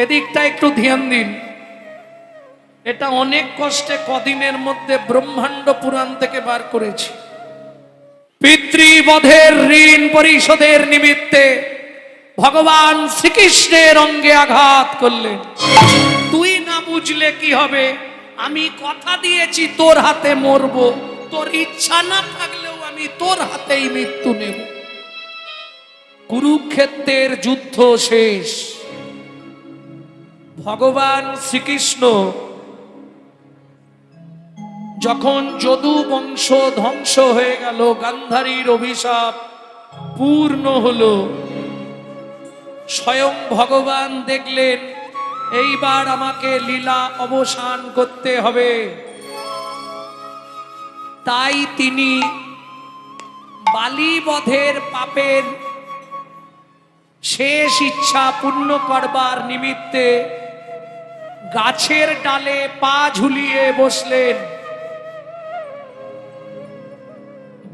এদিকটা একটু ধ্যান দিন। এটা অনেক কষ্টে কদিনের মধ্যে ব্রহ্মাণ্ড পুরাণ থেকে বার করেছি। পিতৃবধের ঋণ পরিশোধের নিমিত্তে ভগবান শ্রীকৃষ্ণের অঙ্গে আঘাত করলেন। তুই না বুঝলে কি হবে, আমি কথা দিয়েছি তোর হাতে মরব, তোর ইচ্ছা না থাকলেও আমি তোর হাতেই মৃত্যু নেব। কুরুক্ষেত্রের যুদ্ধ শেষ। ভগবান শ্রীকৃষ্ণ যখন যদু বংশ ধ্বংস হয়ে গেল, গান্ধারীর অভিশাপ পূর্ণ হলো, স্বয়ং ভগবান দেখলেন এইবার আমাকে লীলা অবসান করতে হবে। তাই তিনি বালিবধের পাপের শেষ ইচ্ছা পূর্ণ করবার নিমিত্তে গাছের ডালে পা ঝুলিয়ে বসলেন।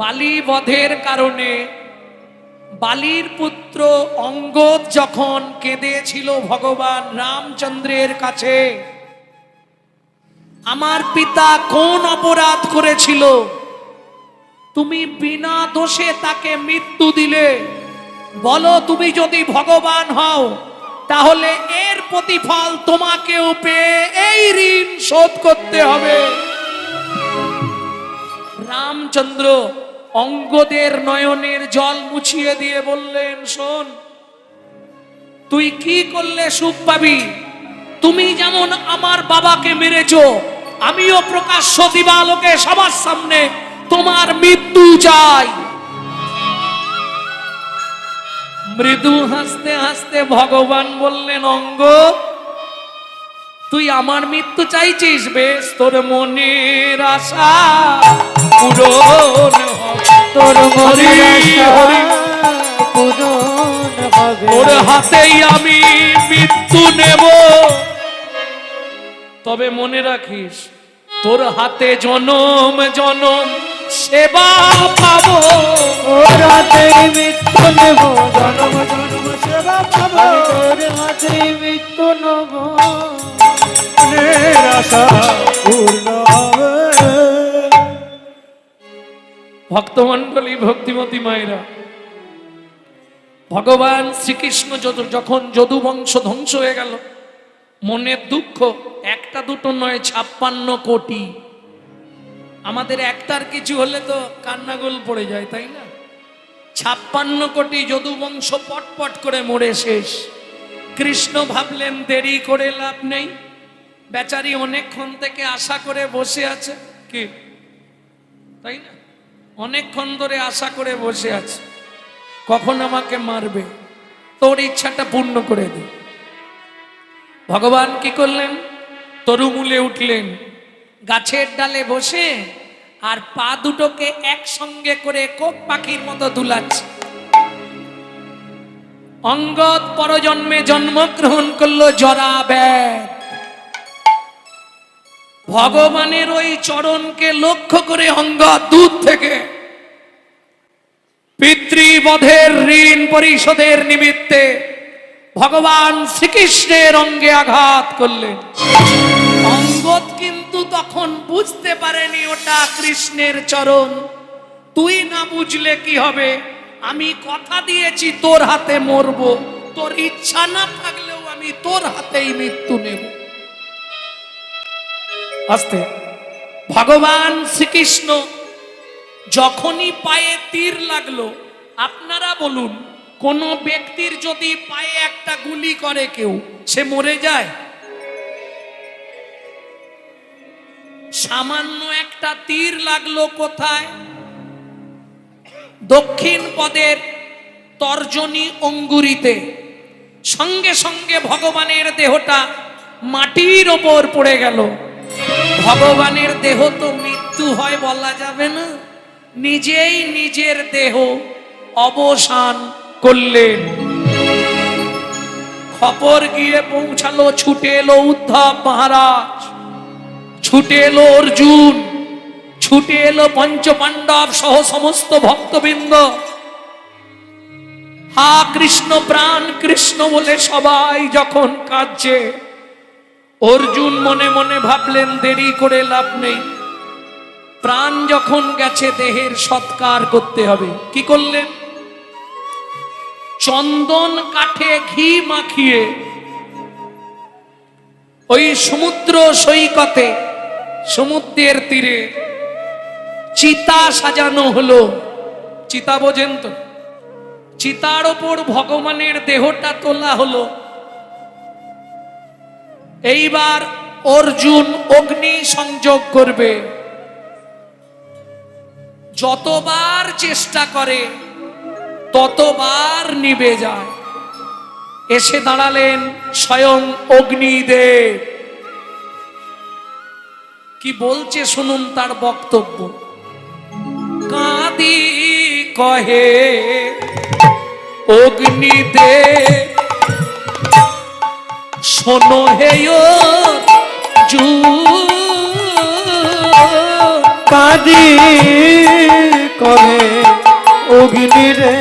বালিবধের কারণে বালির পুত্র অঙ্গদ যখন কেঁদেছিল ভগবান রামচন্দ্রের কাছে, আমার পিতা কোন অপরাধ করেছিল, তুমি বিনা দোষে তাকে মৃত্যু দিলে, বলো তুমি যদি ভগবান হও তাহলে এর প্রতিফল তোমাকেও পেয়ে এই ঋণ শোধ করতে হবে। রামচন্দ্র অঙ্গদের নয়নের জল মুছিয়ে দিয়ে বললেন, শোন, তুই কি করলে সুখ পাবি? তুমি যেমন আমার বাবাকে মেরেছো, আমিও প্রকাশ্য দিবালোকে সবার সামনে তোমার মৃত্যু চাই। মৃদু হাসতে হাসতে ভগবান বললেন, অঙ্গ, তুই আমার মৃত্যু চাইছিস, বেশ, তোর মনের আশা পূরণ হবে, তোর মনের আশা পূরণ হবে, তোর হাতেই আমি মৃত্যু নেব। তবে মনে রাখিস, তোর হাতে জনম জনম সেবা পাবো, তোর হাতে মৃত্যু নেব, জনম জনম সেবা পাবো, তোর হাতে মৃত্যু নেব, মনের আশা পূর্ণ হবে। ভক্তমণ্ডলী, ভক্তিমতী মায়েরা, ভগবান শ্রীকৃষ্ণ যখন যদু বংশ ধ্বংস হয়ে গেল, মনের দুঃখ একটা দুটো নয়, 56 কোটি। আমাদের একটার কিছু হলে তো কান্নাগোল পড়ে যায়, তাই না? 56 কোটি যদু বংশ পটপট করে মরে শেষ। কৃষ্ণ ভাবলেন দেরি করে লাভ নেই, বেচারি অনেকক্ষণ থেকে আশা করে বসে আছে, কি তাই না? অনেকক্ষণ ধরে আশা করে বসে আছে, কখন আমাকে মারবে, তোর ইচ্ছাটা পূর্ণ করে দে। ভগবান কি করলেন? তরুমূলে উঠলেন, গাছের ডালে বসে আর পা দুটোকে একসঙ্গে করে কোক পাখির মতো দুলাচ্ছে। অঙ্গদ পরজন্মে জন্মগ্রহণ করলো জরাব্যাধ। ভগবানের ওই চরণকে লক্ষ্য করে অঙ্গদ দূর থেকে পিতৃবধের ঋণ পরিশোধের নিমিত্তে ভগবান শ্রীকৃষ্ণের অঙ্গে আঘাত করলেন। অঙ্গদ কিন্তু তখন বুঝতে পারেনি ওটা কৃষ্ণের চরণ। তুই না বুঝলে কি হবে, আমি কথা দিয়েছি তোর হাতে মরব, তোর ইচ্ছা না থাকলেও আমি তোর হাতেই মৃত্যু নেব। আস্তে ভগবান শ্রীকৃষ্ণ যখনই পায়ে তীর লাগলো, আপনারা বলুন, কোন ব্যক্তির যদি পায়ে একটা গুলি করে কেউ, সে মরে যায়? সামান্য একটা তীর লাগলো কোথায়? দক্ষিণ পদের তর্জনী অঙ্গুরিতে। সঙ্গে সঙ্গে ভগবানের দেহটা মাটির ওপর পড়ে গেল। ভগবানের দেহ তো মৃত্যু হয় বলা যাবে না, নিজেই নিজের দেহ অবসান করলেন। খবর গিয়ে পৌঁছালো, ছুটে এলো উদ্ধব মহারাজ, ছুটে এলো অর্জুন, ছুটে এলো পঞ্চপাণ্ডব সহ সমস্ত ভক্তবৃন্দ। হা কৃষ্ণ প্রাণ কৃষ্ণ বলে সবাই যখন কাঁদছে, অর্জুন মনে মনে ভাবলেন দেরি করে লাভ নেই, প্রাণ যখন গেছে দেহের সৎকার করতে হবে। কি করলেন? চন্দন কাঠে ঘি মাখিয়ে ওই সমুদ্র সৈকতে, সমুদ্রের তীরে চিতা সাজানো হলো। চিতা বোঝেন তো? চিতার ওপর ভগবানের দেহটা তোলা হলো। এইবার অর্জুন অগ্নি সংযোগ করবে। যতবার চেষ্টা করে ততবার নিভে যায়। এসে দাঁড়ালেন স্বয়ং অগ্নিদেব। কি বলছে শুনুন তার বক্তব্য। কাঁদি কহে অগ্নিদেব, শোনো হে অর্জুন, কাঁদি কহে অগ্নিরে,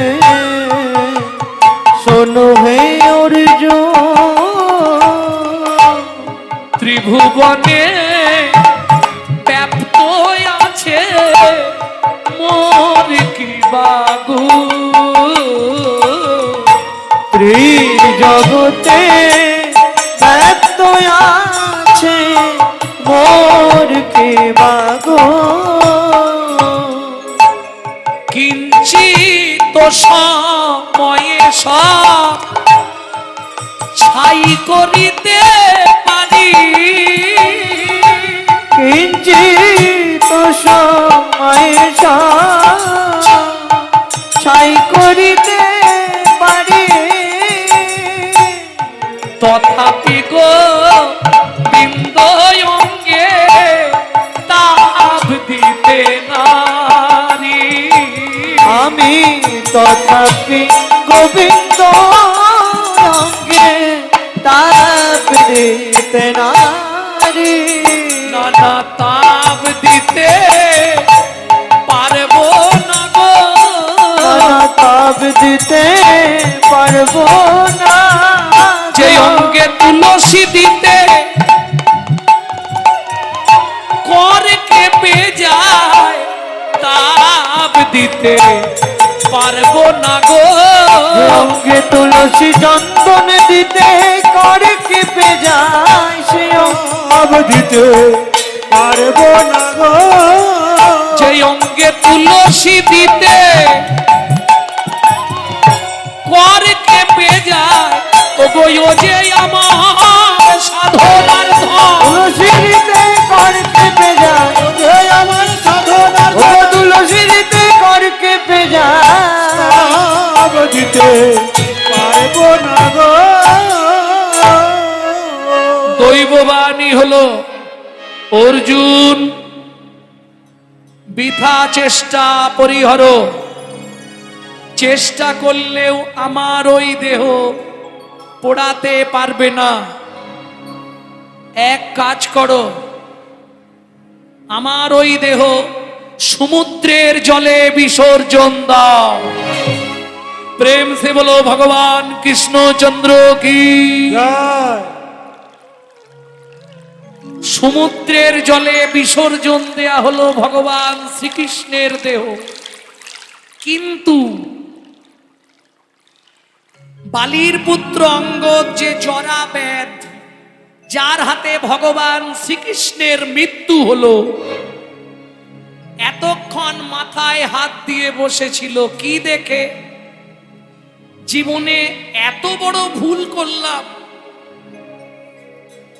শোনো হে অর্জুন। ত্রিভুবনে ব্যাপ্ত আছে মোর কি বাগু, ত্রিজগতে ব্যক্ত আছে মোর কি বাগো। কিঞ্চিত সময়ে সব ছাই করিতে পারি, কিঞ্চিত সময়ে ছাই করিতে পারি, তথাপি গো বিন্দ অঙ্গে তাপ দিতে নারী। আমি তথাপি গোবিন্দ অঙ্গে তাপ দিতে নারী। নানা তাপ দিতে পারবো না গো, নানা তাপ দিতে পারবো না। যে অঙ্গে তুলসী দিতে কর কেঁপে যায়, তাপ দিতে পারবো না গো। যে অঙ্গে তুলসী চন্দন দিতে কর কেঁপে যায়, সে তাপ দিতে পারবো না গো। যে অঙ্গে তুলসী দিতে কর কেঁপে যায়, ও গো ও যে আমার সাধনার ধন। তুলসী দিতে কর কেঁপে যায়, ও যে আমার সাধনার ধন। ও তুলসী দিতে কর কেঁপে যায়, তাপ দিতে পারবো না গো। দৈববাণী হলো অর্জুন, বৃথা চেষ্টা পরিহর, চেষ্টা করলেও আমার ওই দেহ পোড়াতে পারবে না। এক কাজ করো, আমার ওই দেহ সমুদ্রের জলে বিসর্জন দাও। প্রেম সে বলো ভগবান কৃষ্ণচন্দ্র কি। সমুদ্রের জলে বিসর্জন দেয়া হলো ভগবান শ্রীকৃষ্ণের দেহ। কিন্তু বালির পুত্র অঙ্গদ যে জরাব্যাধ, যার হাতে ভগবান শ্রীকৃষ্ণের মৃত্যু হলো, এতক্ষণ মাথায় হাত দিয়ে বসেছিল কি দেখে? জীবনে এত বড় ভুল করলাম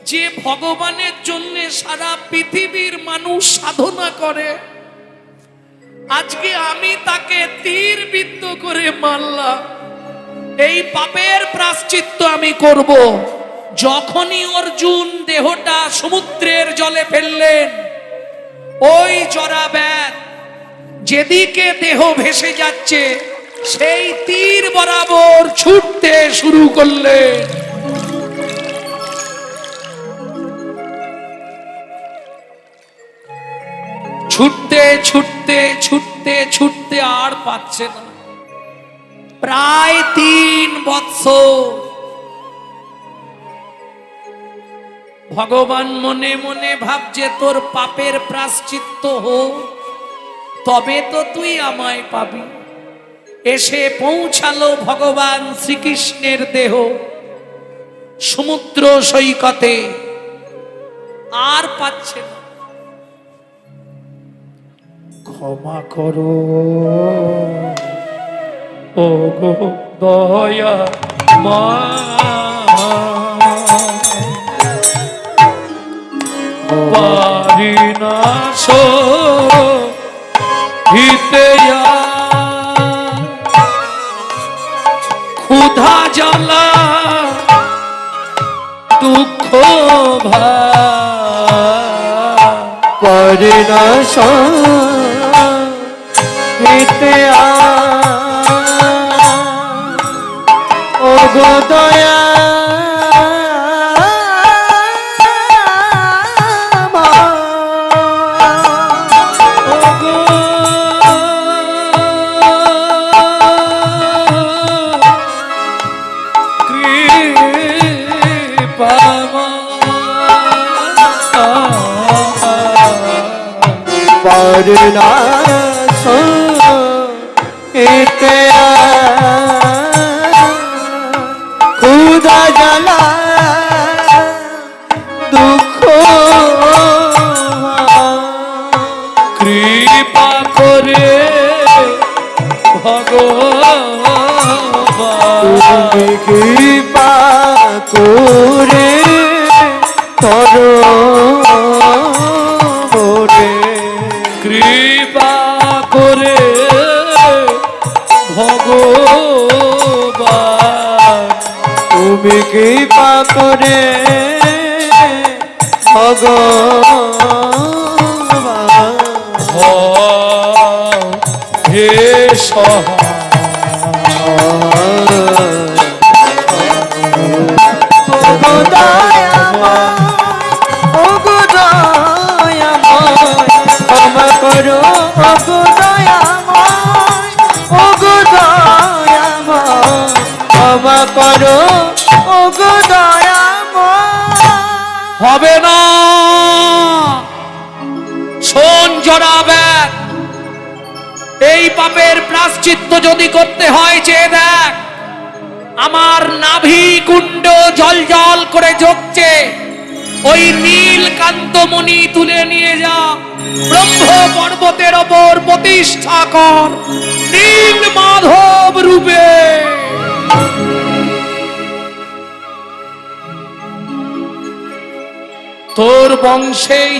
যে ভগবানের জন্য সারা পৃথিবীর মানুষ সাধনা করে, আজকে আমি তাকে তীর বিদ্ধ করে মারলাম। এই পাপের প্রায়শ্চিত্ত আমি করব। যখনই অর্জুন দেহটা সমুদ্রের জলে ফেললেন, ওই জরাব্যাধ যেদিকে দেহ ভেসে যাচ্ছে সেই তীর বরাবর ছুটতে শুরু করলেন। ছুটতে ছুটতে ছুটতে ছুটতে আর পাচ্ছে না। প্রায় 3 বৎসর ভগবান মনে মনে ভাবছে তোর পাপের প্রায়শ্চিত্ত হোক, তবে তো তুই আমায় পাবি। এসে পৌঁছালো ভগবান শ্রীকৃষ্ণের দেহ সমুদ্র সৈকতে, আর পাচ্ছে না। ক্ষমা করো ও গো দয়া মা, পারি না সহিতে ক্ষুধা জ্বালা দুঃখ পারি না সহিতে ও গো দয়া পারি না সহিতে ক্ষুধা জ্বালা দুঃখ, কৃপা করে ভগবান তুমি কৃপা করে করো মোরে, কৃপা করে ভগবান তুমি কৃপা করে ভগবান হে সহায় ক্ষমা করো গো দয়াময়, ও গো দয়াময়, ক্ষমা করো গো দয়াময়। হবে না, শোন জড়াবেন, এই পাপের প্রায়শ্চিত্ত যদি করতে হয় চেয়ে দেখ, আমার নাভি কুণ্ড জল জল করে জ্বলছে, ওই নীলকান্তমণি তুলে নিয়ে যা, ব্রহ্ম পর্বতের ওপর প্রতিষ্ঠা কর নীল মাধব রূপে। তোর বংশেই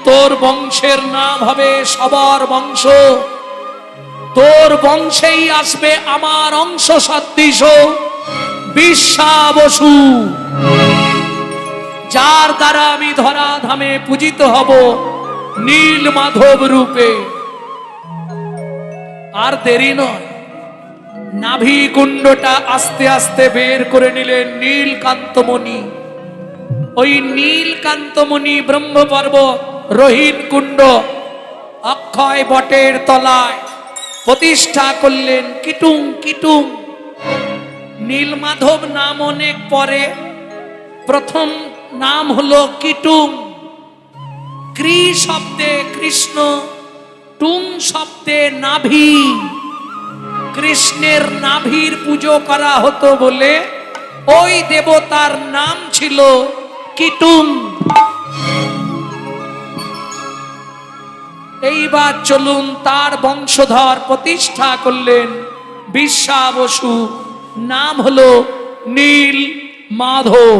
তোর বংশের নাম হবে সবার বংশ, তোর বংশেই আসবে আমার অংশ সদৃশ বিশ্বা বসু, যার দ্বারা আমি ধরাধামে পূজিত হব নীল মাধব রূপে। আর দেরি নয়, নাভি কুণ্ডটা আস্তে আস্তে বের করে নিলেন নীলকান্তমণি। ওই নীলকান্তমণি ব্রহ্ম পর্বত রোহিণ কুণ্ড অক্ষয় বটের তলায় প্রতিষ্ঠা করলেন কিটুং কিটুং। নীলমাধব নাম অনেক পরে, প্রথম নাম হলো কিটুং। ক্রি শব্দে কৃষ্ণ, টুং শব্দে নাভি। কৃষ্ণের নাভির পুজো করা হতো বলে ওই দেবতার নাম ছিল কিটুং। এইবার চলুন তার বংশধর প্রতিষ্ঠা করলেন বিশ্বা বসু, নাম হলো নীল মাধব।